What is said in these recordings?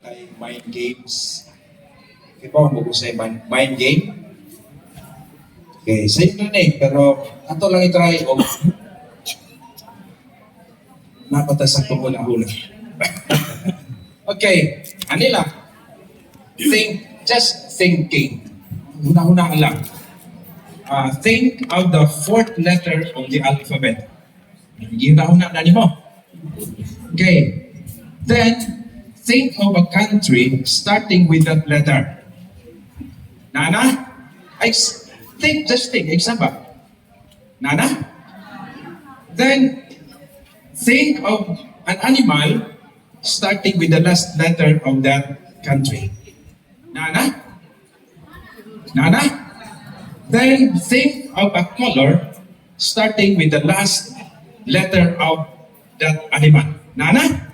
kay mind games. Di ba, kung sa mind game? Okay, same na pero ato lang i-try o napatas ang tumula-hula. Okay, anila. Just thinking. Una-una lang. Think of the fourth letter of the alphabet. Una-una na mo. Okay. Then, think of a country starting with that letter. Nana? Just think. Example. Nana? Then, think of an animal starting with the last letter of that country. Nana? Nana? Then, think of a color starting with the last letter of that animal. Nana?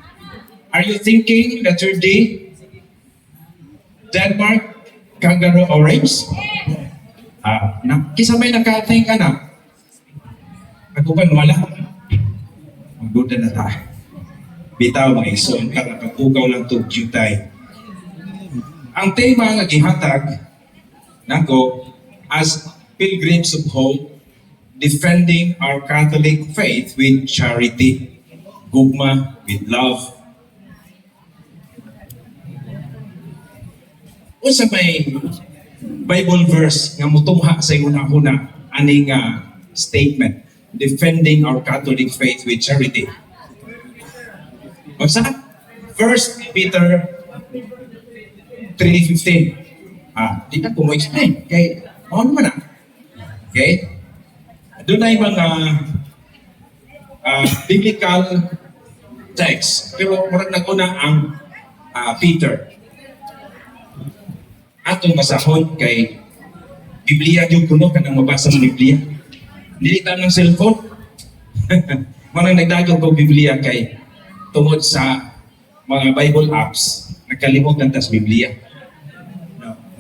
Are you thinking letter D? Denmark, kangaroo, orange? Kisa may nakating ka na? Ako ba wala? Magbuda na tayo. Bitaw mga ison ka na pag-ugaw lang ito, jutay. Ang tema nga gihatag nako as pilgrims of hope, defending our Catholic faith with charity, gugma with love. Unsa may Bible verse nga mutumha sa una-una aning statement, defending our Catholic faith with charity. Basta 1 Peter 3:15. Di na ko mo explain. Kay, ano naman Okay? Doon ay mga biblical text. Pero murag naguna ang Peter. Atong masahon kay Biblia yung kuno ka nang mabasa sa Biblia. Dili ta ng cellphone. Manang nagdagang ko Biblia kay tungod sa mga Bible apps, nakalimutan tas Biblia.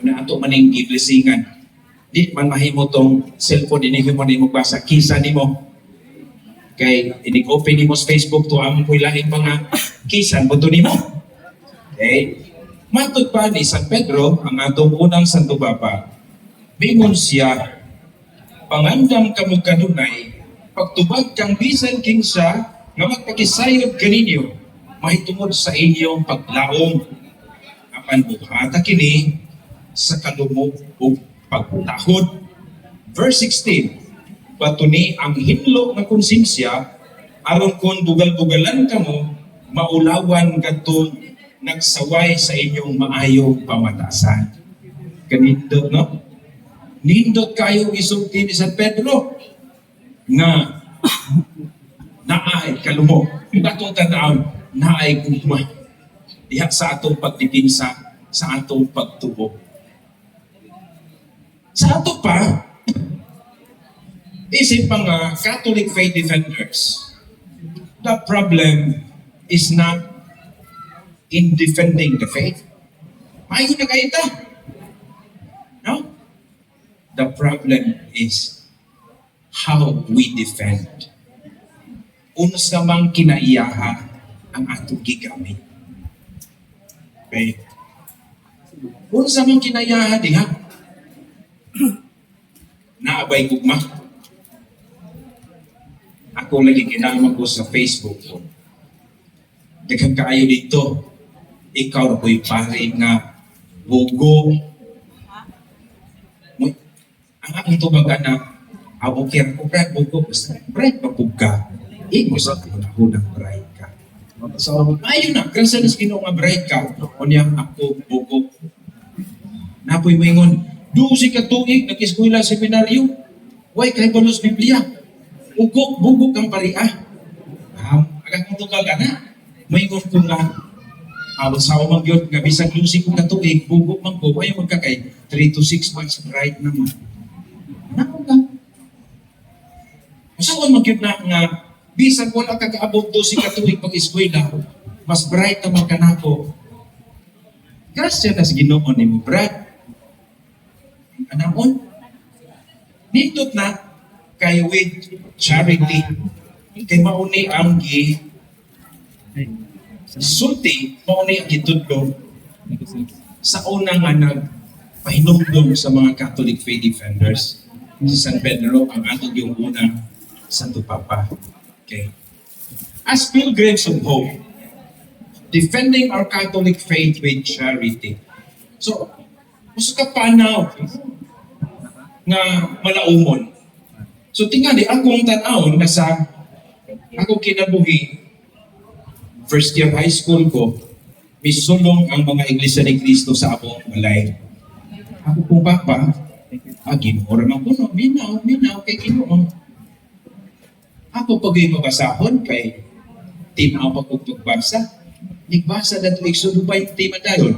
Una ato maning giblisingan. Di man mahimo tong cellphone ini mo nimo basa kisa nimo. Kay inig-open nimo sa Facebook to among kuilaing mga kisan buto nimo. Okay? Matod pa ni San Pedro, ang atong unang Santo Papa, bingon siya, pangandam kamo kanunay, pagtubag kang bisan kinsa, nga magpakisayod kaninyo, mahitungod sa inyong paglaom. Apan buhata kini sa kalumog o pagtahod. Verse 16, patuni ang hinlo nga konsensya, aron kung bugal-bugalan kamo, maulawan katong nagsaway sa inyong maayong pamatasan. Kanindot, no? Nindot kayo isulti ni San Pedro nga naay kalumo. Atong tanaw, naay gugma. Diha sa atong pagdipinsa, sa atong pagtubo. Sa ato pa, isip pang Catholic faith defenders, the problem is not in defending the faith. Maayo na kayo ito. No? The problem is how we defend. Unos namang kinaiyaha ang atong gigamit. Okay? Unos namang kinaiyaha diha. Naabay gugma. Ako lagi kinama ko sa Facebook ko. Daghang kaayo dito. Ikaw na ko'y pare nga bugo. Ang akong tubaga na abukir ko, Brad, bugo. Basta, Brad, pagbuga. Imo sa unang bright ka. So, ayun na. Kasi nas ginoo nga bright ka. O niyang ako, bugo. Napoy maingon, dusi ka tuig, nag-eskwela seminaryo. Way, kay balos Biblia. Ugok, bugok ang pariah. Agad mo tubaga na. Maingon ko nga, sa umang yun, nga bisag lusi ko na tuig, bugok man ko, ayaw magkakay, 3 to 6 months bright naman. Ano ka? Masawan mag yun na nga, bisag wala kakaabot to si katuig pag-eskwela, mas bright naman ka na ko. Grasya na sa Ginoo ni mo, Brad. Anamon? Nindot na, kay with charity, kay mauni ang sulti, mauni ang gitudlo, sa unang nga nagpahinumdum sa mga Catholic faith defenders, si San Pedro ang atong yung unang Santo Papa. Okay. As pilgrims of hope, defending our Catholic faith with charity. So, gusto ka panaw nga malaumon. So, tingali, akong tanawon na sa akong kinabuhi, first year high school ko, misulong ang mga Iglesia ni Cristo sa among balay. Ako pong papa, Ginoo man ko, no, minaw, kay Ginoo. Ako pag-i mabasahon kay tinaw pa kong pagbasa. Nagbasa na ito, Exodo 20 dayon.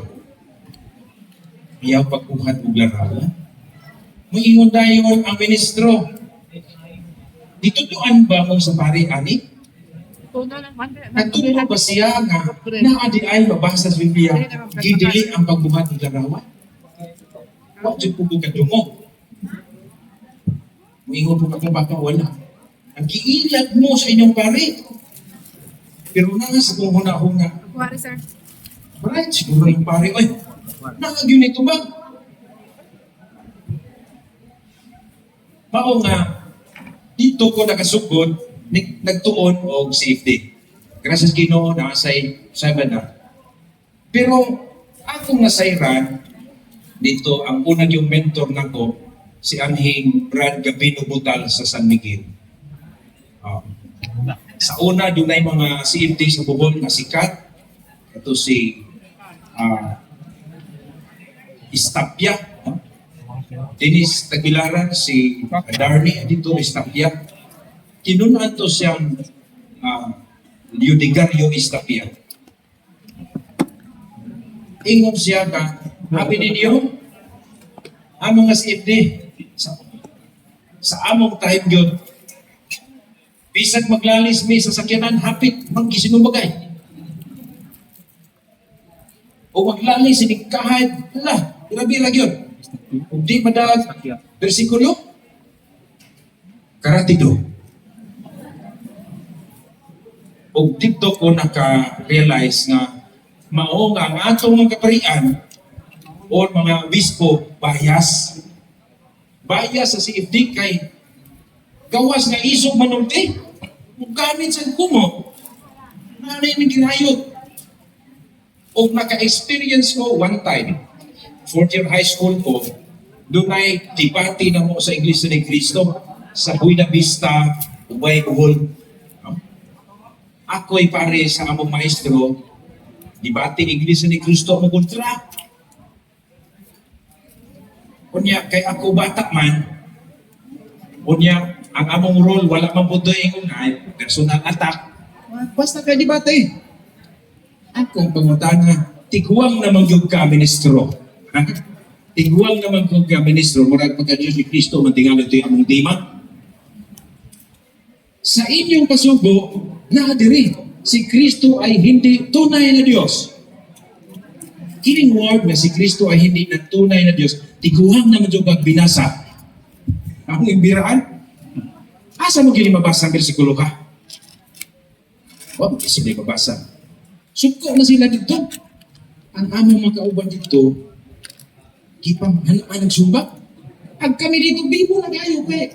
Iyaw pagkuhan og larawan. Moingon dayon ang ministro. Dituduan ba mo sa pari ani? Nagtudo ba siya nga naadi ay mabasa sa Biblia, gidili ang pagbuhat ng larawan? Wa jud po ka dumo. Moingon po akong baka wala. Ang giilag mo sa inyong pari. Pero na sa kung huna-huna. Kuwari, sir. Right, siguro yung pare, oy, nakagyon ito ba? Mao nga, dito ko nakasugod, nagtuon og safety. Gracias Ginoo na say na. Pero akong nasayran, dito ang unang yung mentor nako, si Anhing Brad Gabino Butal sa San Miguel. Sa una, doon ay mga CFD sa Bohol na sikat. Ito si Istapia. Dennis Tagbilaran, si Darnie, dito Istapia. Kinunan to siyang Leodigario Istapia. Ingon siya ka, habi ninyo, ang mga CFD, sa among time yun, bisag maglalis mi sa sakyanan, hapit magkisinumagay. O maglalis, sinigkahad, grabe lang yun. Kung di madalag, versikulo, karatido. O dito ko naka-realize nga, mao nga ang atong mga kaparian, o mga bispo, bias. Bias sa CFD kay gawas nga isog manulti. Kung gamit sa kumo, nanay na ginayot. O naka-experience ko one time, fourth year high school ko, doon ay debate na mo sa Iglesia ni Cristo sa Buena Vista, Ubay, Bohol. Ako'y pare sa among maestro, debate Iglesia ni Cristo mo kontra. Kunya, kay ako bata man, kunya, ang among role, wala man po doon yung personal attack. Basta kay debate. Akong pangutana, tiguang naman yung ka-ministro. Tiguang naman yung ka-ministro, murag pagka-Diyos ni Cristo, mantingan ito yung among dima. Sa inyong pasugo, nakadiri, si Cristo ay hindi tunay na Diyos. Kining word na si Cristo ay hindi na tunay na Diyos, tiguang naman yung pagbinasa. Akong imbiraan, asa mo gini mabasa ang versikulo ka? Huwag sila mabasa. Suko na sila dito. Ang among mga kauban dito, kipang hanaan ng sumbak. Pag kami dito, bibo na kayo, pe.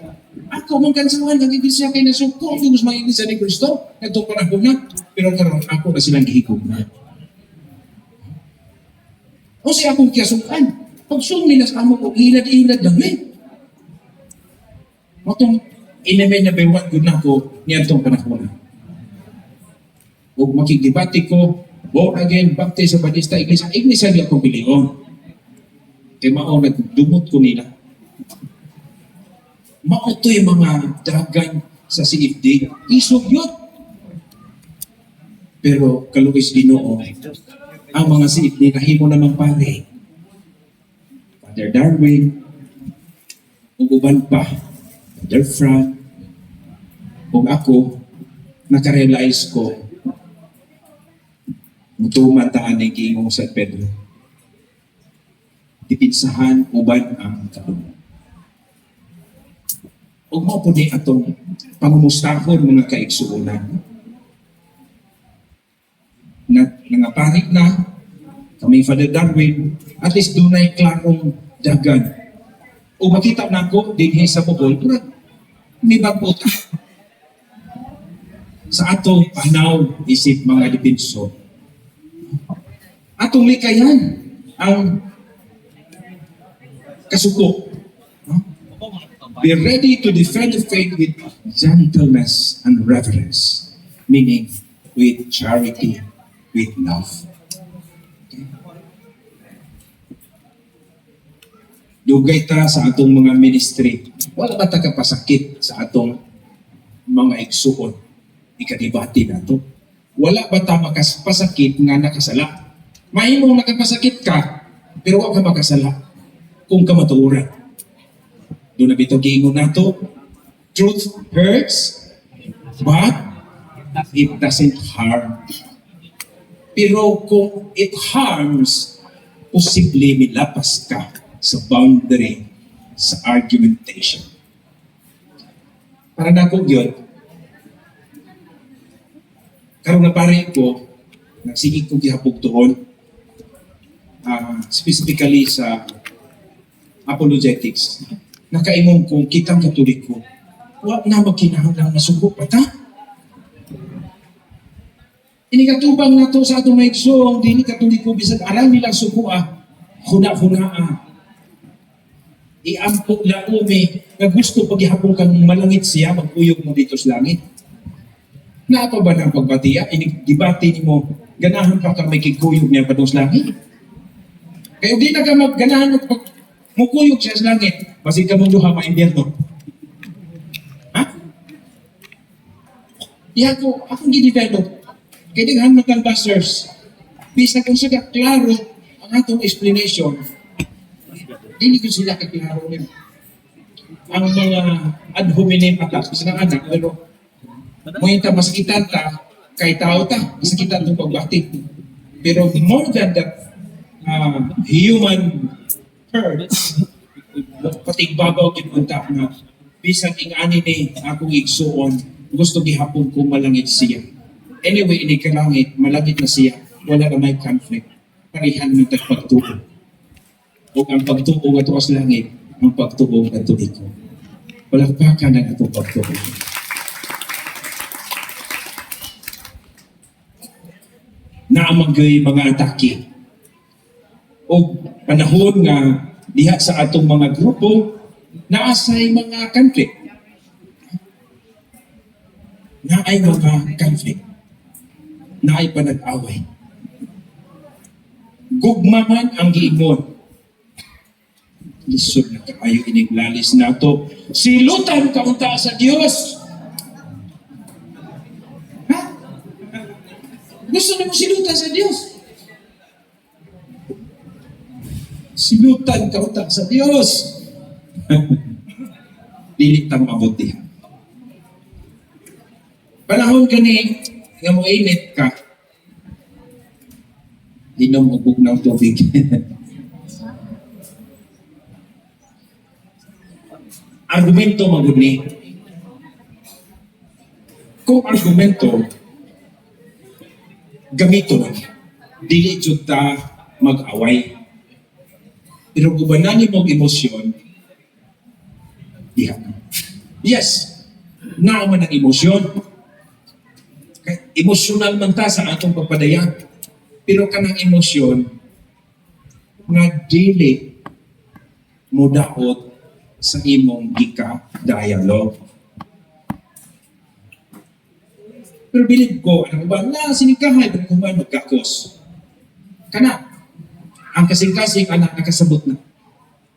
Ako mong kansawan, nag-iglesia kayo na suko. Kung gusto mag-iglesia ni Cristo, nagtong panahon na. Pero karon ako na silang gihigog na. O siya akong kiyasukan. Pag sumila sa amo ko, ilad-ilad lang eh. Matong inimay na bewat good na ko niyan tong panahon. O makikibati ko, born again, baptized sa Batista, iglesia di ako bilion. Kaya mao nagdumot ko nila. Mao to yung mga dagan sa CFD, isog yun. Pero kaluwis Ginoo, ang mga CFD nahimo naman pare. Father Darwin, uban pa, Father Frank, kung ako, nakarealize ko, mutumataan ni Gingong San Pedro. Tipinsahan uban ang kalungan. Huwag mo po di atong pangumustahon mga kaigsuunan. Nangaparik na, kami Father Darwin, at least dunay klarong dagan. O makita na ko, dinhi sa Bohol, murag, may bagbot. Sa atong panaw, isip mga dipinso, atong likayan ang kasuko. Be ready to defend the faith with gentleness and reverence, meaning with charity, with love. Dugay ta sa atong mga ministry, wala ba ta kapasakit sa atong mga igsuon? Ikadibati na to. Wala ba ta makapasakit nga nakasala? Mahimong nakapasakit ka, pero wala ka makasala kung ka matuuran. Doon na bito giingon nato, truth hurts, but it doesn't harm. Pero kung it harms, posible milapas ka sa boundary sa argumentation. Para na kong yun, karong na pare ko, nagsigig ko gihapog doon, specifically sa apologetics. Nakaimong kong kitang katoliko, wala na magkinahanglang masugo pa ta. Inikatubang na to sa atong maigsoong, di ni katoliko, bisag alam nilang sugo huna-hunaa. Iampok na umi, na gusto paghihapong kang malangit siya, magpuyog mo dito sa langit. Nato ba ng pagbatiya? Inigibati ni mo, ganahan pa ka may kikuyog niya pa sa langit. Kaya di na ka magganahan pag mukuyog siya sa langit, basig ka mong duha ma-invierno. Ha? Iya ko, akong gidevelop. Kaya dighan mo kang busters. Bisa kung siya klaro ang atong explanation, hindi ko sila kaklaro nila. Ang mga ad hominem attacks, kasi ng anak, pero muhinta masakitan ta, kay tao ta, masakitan itong pagbati. Pero more than that, human hurts, patigbabaw kinunta na bisag ingani ni akong igsuon, gusto gihapon ko malangit siya. Anyway, ini kalangit, malangit na siya, wala na may conflict. Parihan ng tagpagtuo. O ang pagtuo nga tuwas langit, ang pagtuo nga tuliko. Palakpakan ang atong pagtuo. Naamagay mga atake. O panahon nga diha sa atong mga grupo, naasay mga conflict. Naay mga conflict. Naay panag-away. Gugmaman ang giingon. Lisod na kaayo iniglalis nato. Silutan kaunta sa Diyos. Ha? Gusto na mo silutan sa Diyos. Silutan kaunta sa Diyos. Dilit ang mabuti. Panahon gani nga mo init ka. Inom og bugnaw tubig. Argumento maguni. Kung argumento, gamito lang. Dili jud ta mag-away. Pero kung banani mong emosyon, diha. Yes, naaman ang emosyon. Emosyonal man ta sa atong pagpadayag. Pero kanang emosyon, nga dili mo daot sa imong gika-dialogue. Pero bilib ko, ano ba, sinikahay, pero kung ba magkakos. Kana, ang kasing-kasing anak nakasabot na.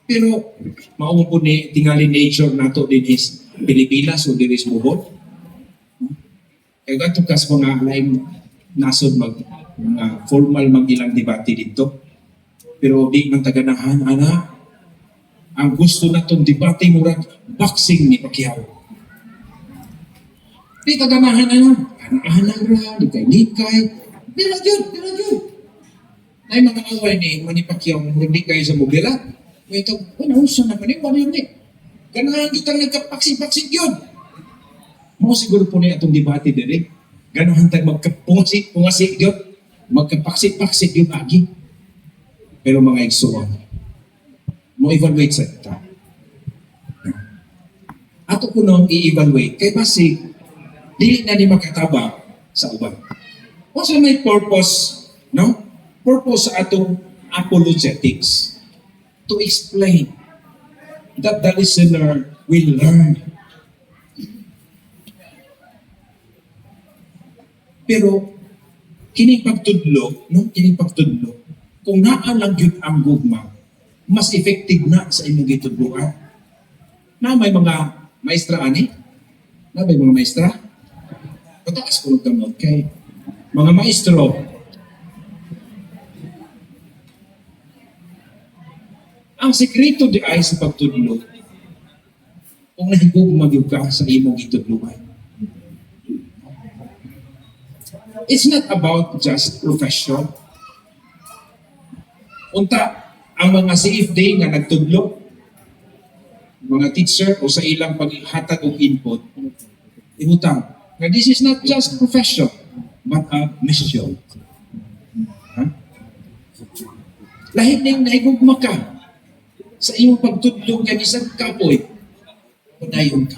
Pero, maumpo ni tingali nature nato din is Pilipinas o din is Bohol. Kaya gato kas mga laing nasod mga formal ilang debate dito. Pero di man taganahan, anak, ang gusto na itong debate murag boxing ni Pacquiao. Di kaganahan na lang. Anak-anak ra, likay-likay. Dila yun. Ay mga away ni Manny Pacquiao, murag likay sa mobila. May ito, unsa na man yun ni. Ganahan kitang nagkapaksik-paksik yun. Mo siguro po na itong debate dire. Ganahan tag magkapungasik yun. Magkapaksik-paksik yun agi. Pero mga igsoon, mo evaluate sa ita. Ato ko nung i-evaluate, kay basi, dili na di makatabang sa uban. O sa may purpose, no? Purpose sa atong apologetics to explain that the listener will learn. Pero kining pagtudlo, no? Kining pagtudlo, kung naa lang yun ang gugma, mas effective na sa imong gitudloan. Na may mga maestra ani? Na may mga maestra? Pataas ko ng kay mga maestro. Ang sekreto di ay sa pagtudlo, kung nahigugma gyud ka sa imong gitudloan. It's not about just profession. Unta, ang mga CFD nga nagtudlo, mga teacher o sa ilang paghatag og input, imutang, na this is not just profession, but a mission. Huh? Lahit ning naigugma ka sa iyong pagtudlo nga bisan kapoy, padayon ka.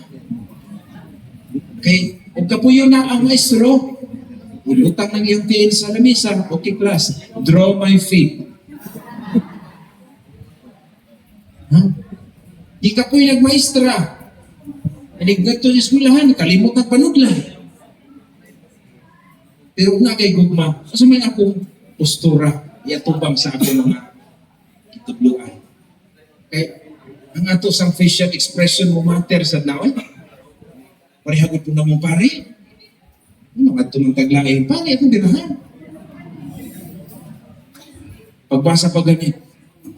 Kay, kung kapuyo na ang maestro, ulutang ng iyong tiil sa lamisa, okay class, draw my feet. Huh? Di ka po'y nagmaestra. Naliggat to sa eskwelahan, kalimot at panudlan. Pero nga kay gugma, kasi may akong postura, iatubang sa akong mga kitudluan. Kay, ang ato sang facial expression mo matter sa naon. Parihagod po na mo pare. Ano nga ito ng taglaing? Pare, akong dinahan. Pagbasa pa ganit.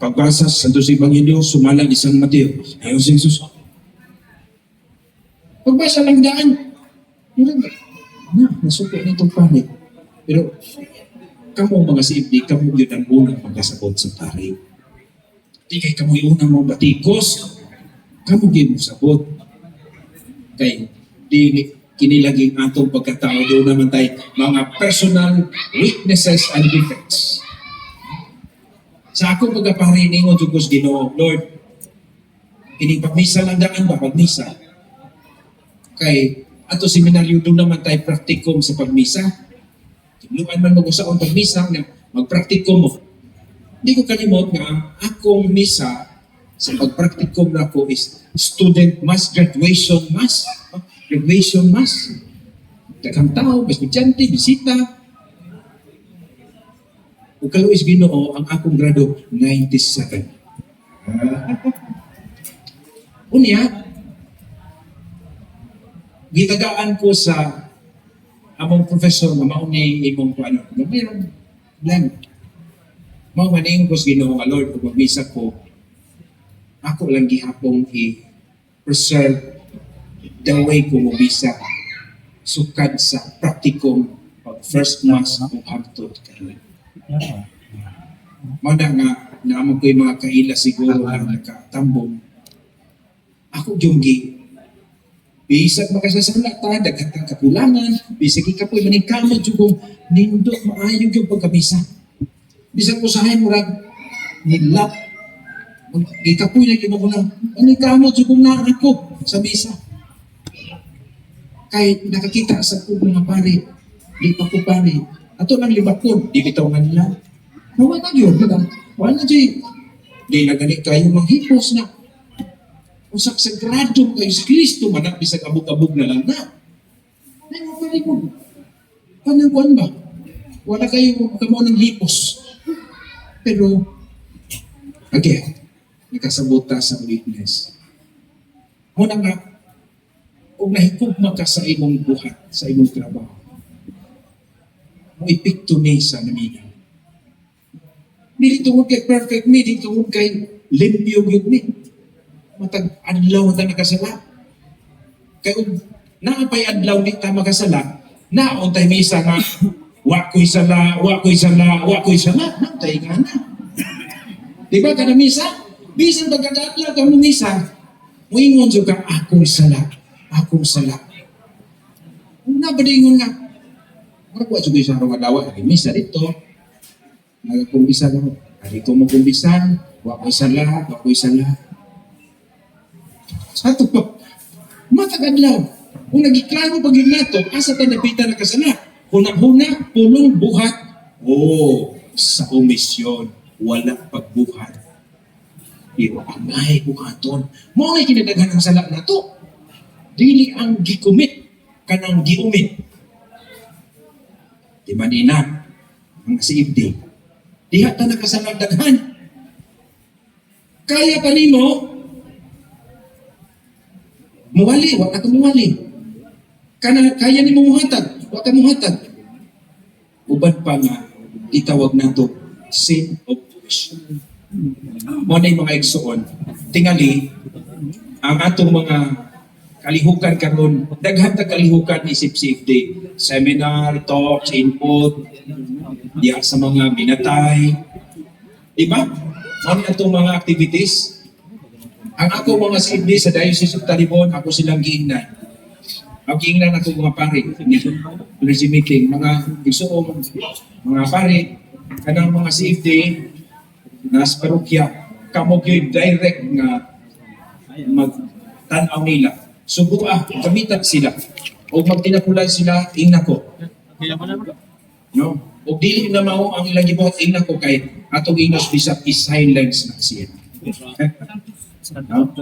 Pagbasa sa Santo Ebanghelyo, sumalang isang Mateo. Ayaw si Jesus. Pagbasa lang daan. Nasuko na itong pare. Pero, kamo mga siibdi, kamo yun ang unang magkasabot sa pare. Di kay kamo yung unang mga batikos. Kamo yun mo sabot. Kay, di kinilaging atong pagkatao doon naman tayo mga personal weaknesses and defects. Sa ako pagkapariningon Diyos Ginoo, Lord, kining pagmisa lang daan ba, pagmisa. Kay ato seminaryo doon naman tayo praktikum sa pagmisa. Luman man mag-usaon pagmisa, magpraktikum mo. Hindi ko kalimot nga ang akong misa sa pagpraktikum na ko is student mass, graduation mass. Graduation mass. Daghang tao, estudyante, bisita. O kaluis Ginoo, ang akong grado, 97. Unya, gitagaan ko sa among professor na mauni imong ano, na mayroong blank. Mao maning ko sa Ginoo nga Lord, kung magbisa ko, ako lang gihapong i-preserve the way ko mabisa sukad sa praktikum pag first mass kung hagtod karon. Mada nga naamon ko yung mga kaila siguro na nakatambong. Ako yung bisag makasasala ta, dagatang kakulangan, bisag ikapoy maning kamot yung nindot maayog yung pagkabisa. Bisag ko sa murag nilap. Ikapoy na yung mga maning kamot yung na ako sa bisa. Kahit nakakita sa ko mga pare, di pa ko pare, ato lang libakon, di bitaw nga nila. Wala yun, wala dyan. Di na ganit kayo manghipos na. Usak sa grado kayo sa Kristo, manak bisag abog-abog na lang na. Ay, mga pare ko, panangkuan ba? Wala kayo kamo ng hipos. Pero, again, nakasabota sa weakness. Muna nga, kung nahigugma ka sa imong buhat, sa imong trabaho, mo ipikto ni sa naminaw. Dili tungod kay perfect me, dili tungod kay limpyo yun ni. Matag adlaw na nakasala. Kay naapay adlaw ni ta makasala, naon tay misa nga wa ko'y sala, wa ko'y sala, wa ko'y sala, natay nga na. Di ba kada misa? Bisan pagkadadlaw ka mo misa, muingon jud ka akong sala. Akong sala. Una ba din nga? Maragwa sa isa nga dawa, misa dito. Kung isa lang, Ari ko magkumbisan, wako'y sala, wako'y sala. Sa ito pa, matag-adlaw. Kung nagiklaro pag yun nato, asa ta napita na kasala. Huna-huna, pulong buhat. Sa omisyon, wala pagbuhat. Pero angay buhaton. Mo ngay kinadaghan ng sala na to. Dili ang gikumit, kanang giumit. Di manina, ang siibdi. Diha ta nakasalag-daghan. Kaya pa nimo, muwali, wala ka muwali. Kaya ni mo muhatag, wala ka muhatag. Uban pa nga, itawag na to, sin of omission. Mo na yung mga igsoon, tingali, ang atong mga kalihukan karon, daghan ta kalihukan isip CFD, seminar, talks, input, diya sa mga binatay, di ba? Ano itong mga activities? Ang ako mga CFD sa Diocese of Talibon, ako silang giingnan. Ang giingnan ako mga pare, clergy meeting, mga igsoong, mga pare, kanang mga CFD, nas parokya, kamog yung direct nga magtanaw nila. Subuha, gamitan sila. O magtinakulan sila, ingna ko. No? O dili na mao ang ilang gibuhat, ingna ko kay atong English bisap is silence na siya. No?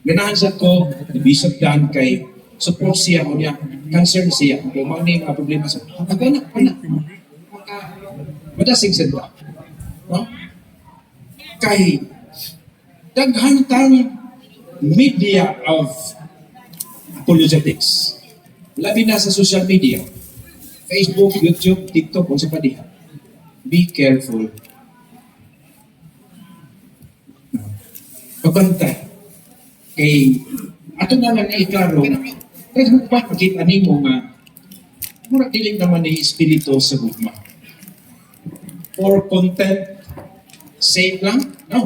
Ganahan sa ko, bisap daan kay support siya o niya, concern siya. Kung mga mga problema sa anak. Madasig sa ito. No? Kay daghan tang media of apologetics. Labi na sa social media. Facebook, YouTube, TikTok, kung sa pa diha. Be careful. Pagpantay. Kay ato na lang iklaro, kaya ba makita nimo nga mura diling naman ni espiritu sa gugma. For content sake lang? No.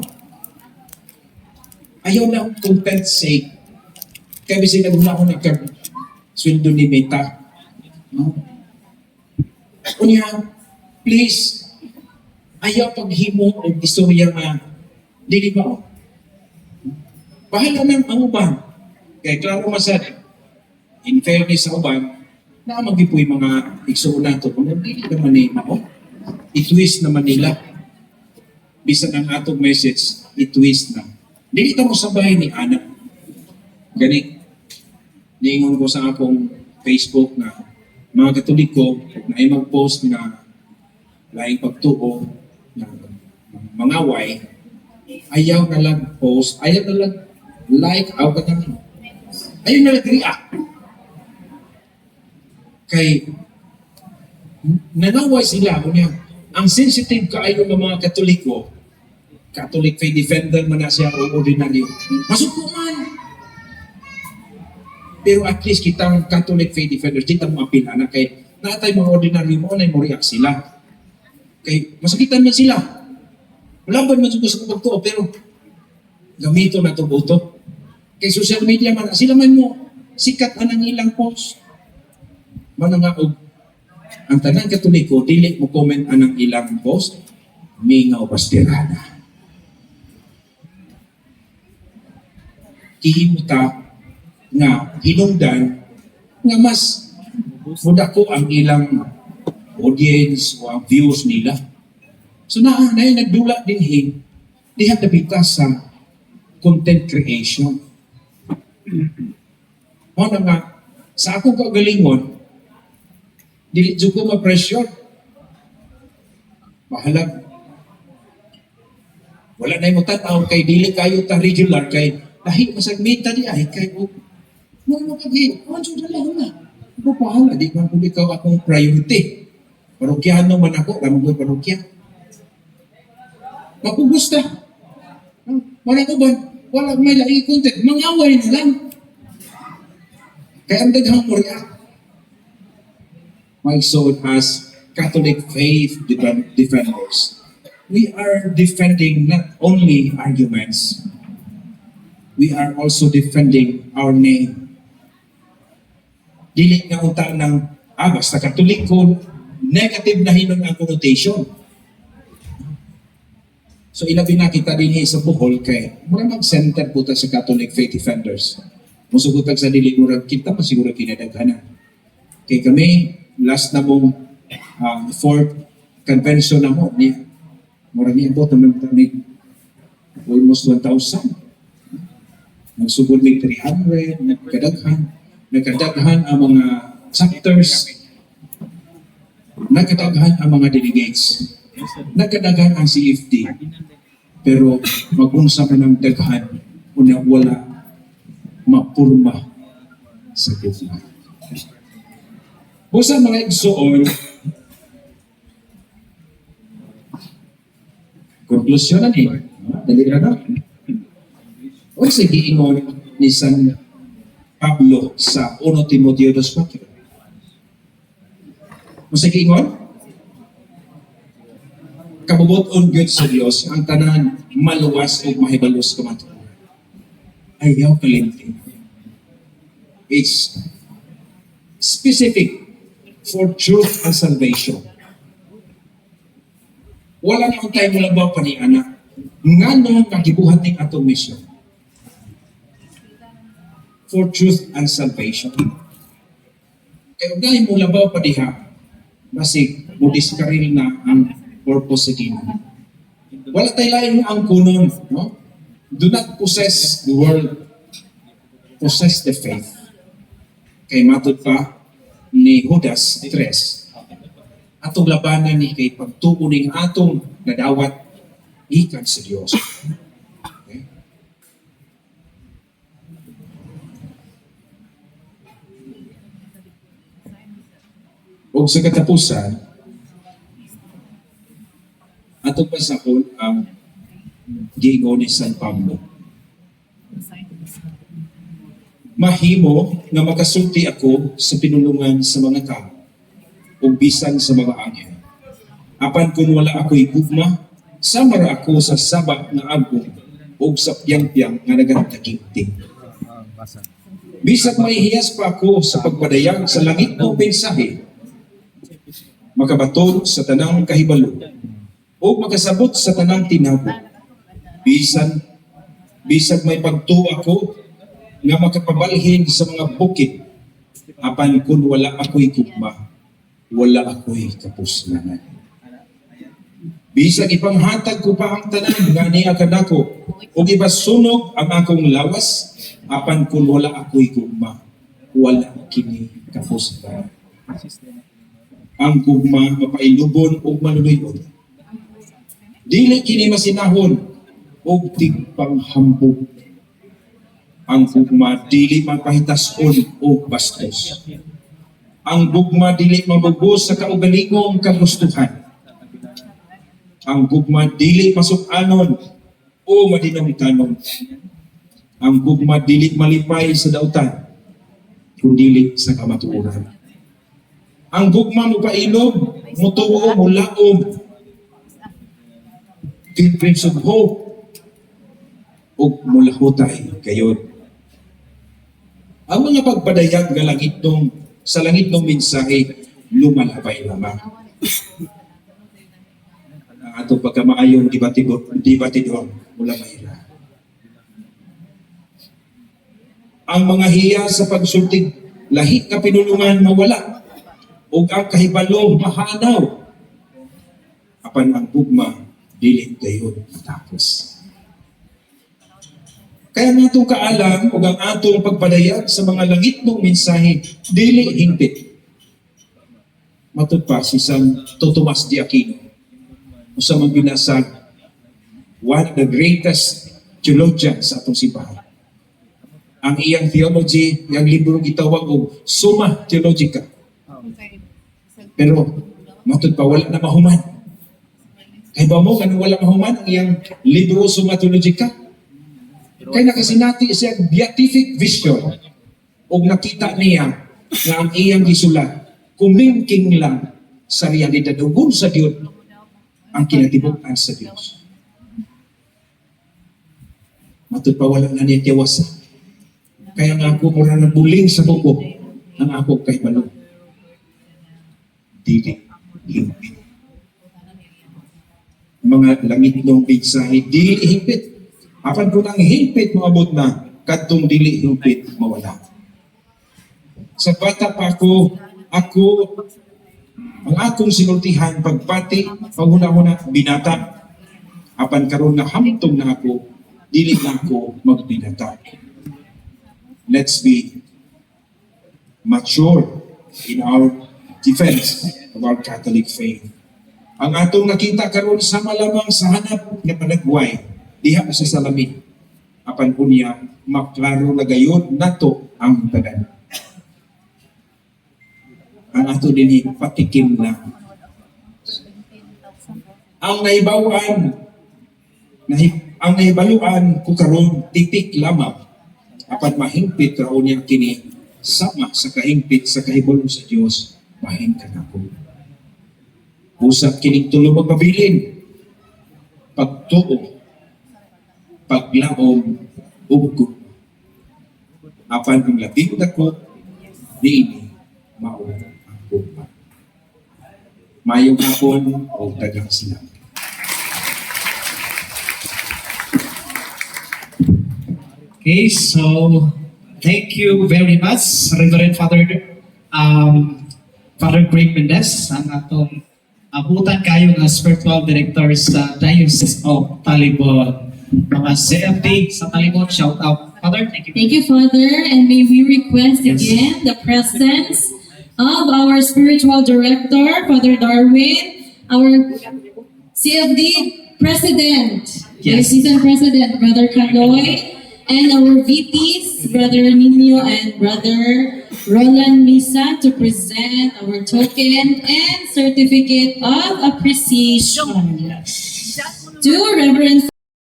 Ayaw na content sake. Kaya bisig naguna ako sweldo ni Meta. No? Unya, please, ayaw paghimo o istorya nga dili ba? Bahala ng ang uban. Kaya klaro masad, in fairness sa uban, na magipoy mga igsuon nato kung dili naman ni mao. I-twist naman nila. Bisan ang atong message, i-twist na. Dili ta mo sabay ni anak. Gani, niingon ko sa akong Facebook na mga Katoliko na ay mag-post na laing pagtuo na mga way, ayaw na lang post, ayaw na lang like, ayaw ka naman. Ayaw na lang react. Kay nanaway sila, ang sensitive kaayo ng mga Katoliko, Catholic faith defender man na siya o ordinaryo, masuk man. Pero at least kitang Catholic faith defender, kita mo apila na kay natay mga ordinaryo mo na mo react sila. Kay masakitan man sila. Laban man sa pagtuo, pero gamito na to boto. Kay social media man, sila man mo sikat anang ilang post. Manangaog ang tanang Katoliko, dili mo comment anang ilang post, mingaw pastirana. Kihimuta nga hinungdan nga mas mudako ang ilang audience o ang views nila. So na nagdula din diha dabita sa content creation. Mo na nga sa akong kagalingon, dili jud ko ma-pressure. Bahala. Wala na mo tataw kay dili kayo ta regular kay dahil masagmita di ay kay mo kagi, jud lang na. Ako pahala, di man kung ikaw akong priority. Parokyano man ako, ramong parokya. Mapugusta. Wala ko ba? Wala may lahi content. Mangaway na lang. Kaya ang daghang mo react. My soul as Catholic faith defenders. We are defending not only arguments, we are also defending our name. Dili nga unta ng basta Katoliko, negative na hinon ang connotation. So ilabi na kita din sa Bohol kay mura mag-center po ta sa Catholic Faith Defenders. Musugutag sa dili murag kita pasiguro kinadaghanan. Kay kami last na mong fourth convention na mo ni murag niabot naman kami almost 1,000. Nagsugod may 300, nagkadaghan ang mga chapters, nagkadaghan ang mga delegates, nagkadaghan ang CFD, pero mag-unsa ka ng daghan una wala mapurma sa gugma. Busa mga igsoon, konklusyon na dali na na. O sige ingon ni San Pablo sa 1 Timoteo 2:4. O sige ingon, kabubuton gyud sa Dios ang tanan maluwas ug mahibalos kamatuoran. Ayaw kalimti. It's specific for truth and salvation. Wala na tayo labaw pa ni anak. Nga nung kagibuhat ng atong mission. For truth and salvation. Kaya dahil mo labaw pa diha, basig mo diskaril na ang purpose sa Ginoo. Wala tayo lain ang kunon, no? Do not possess the world, possess the faith. Kay matod pa ni Judas 3, atong labanan ni kay pagtuo ning atong nadawat ikan sa Dios. Okay? O sa katapusan, atong pasakon ang giingon ni San Pablo. Mahimo nga makasulti ako sa pinulungan sa mga tao o bisan sa mga anghel. Apan kung wala ako'y gugma, samara ako sa saba nga agong o sa piyang-piyang nga nagatagigting. Bisag may hiyas pa ako sa pagpadayag sa langit ng mensahe, makabaton sa tanang kahibalo, o makasabot sa tanang tinabo. Bisag may pagtuo ako nga makapabalhin sa mga bukid, apan kung wala ako'y gugma, wala ako'y kapuslanan. Bisag ipanghatag ko pa ang tanan nga niya kadako, o ibasunog ang akong lawas, apan kung wala ako'y gugma, wala kini kapuslanan. Ang gugma mapailubon o manunoy-od. Dili kini masinahon o tigpanghambog. Ang gugma dili mapahitason o bastos. Ang gugma dili mabugos sa kaugalingong kagustuhan. Ang gugma dili masukanon o madinamitanon. Ang gugma dili malipay sa dautan, kundi sa kamatuoran. Ang gugma mo painom, mutuo mo laom. Prince of Hope o mulahutay kayon. Ang mga pagpadayag nga sa langit ng mensahe, lumalabay lamang. Ang atong pagkamaayong debatidor, mula mahira. Ang mga hiya sa pagsultig, lahit na pinulungan mawala, o ang kahibalo mahanaw. Apan ang gugma, dili dayon matapos. Kaya natong kaalam o ang atong pagpadayag sa mga langit ng mensahe, dili hingpit. Matod pa si San Tomas de Aquino, usa man binasag, one of the greatest theologians sa atong simbahan. Ang iyang theology, yung libro gitawag og Summa Theologica. Pero matod pa wala na mahuman. Kaya ba mo, kanang wala mahuman ang iyang libro Summa Theologica? Kaya nakasinati siya beatific vision o nakita niya na ang iyang gisulat kumingking lang sa realidad ugon sa Diyos ang kinatibukan sa Diyos. Matod pa wala na niya tiwasa. Kaya nga ako mura na buling sa buko ang ako kay Balong. Dili, limpit. mga langit ng mensahe, dili hingpit. Apan ko nang hingpit maabot na, kadtong dili hingpit mawala. Sa bata pa ako, ang akong sinultihan, pagpati, panghuna-huna, binata. Apan karon na hamtong na ako, dili na ako magbinata. Let's be mature in our defense of our Catholic faith. Ang atong nakita karon sa malamang sa hanap nga panagway diha sa salamin. Apan unya maklaro na gayon nato ang tanan. Ang ato dinhi patikim na. Ang naibaluan ko karon titik lamang. Apan mahingpit ra unya kini sama sa kahingpit sa kahibulong sa Dios mahingkan ako. Usap kining tulo magpabilin, pagtuo, paglaom, ug apan ang labing dako diini mao ang gugma. Mayong hapon o dagang silang. Okay, so thank you very much, Reverend Father Greg Mendez, ang atong abutan kayo ng spiritual director sa Diocese of Talibon. Mga CFD sa Talibon, shout out. Father, thank you. Thank you, Father, and may we request Yes. again the presence of our spiritual director, Father Darwin, our CFD President, Yes. Diocesan President, Brother Caloy, and our VPs, Brother Nino and Brother Roland Misa, to present our token and certificate of appreciation Yes. to Reverend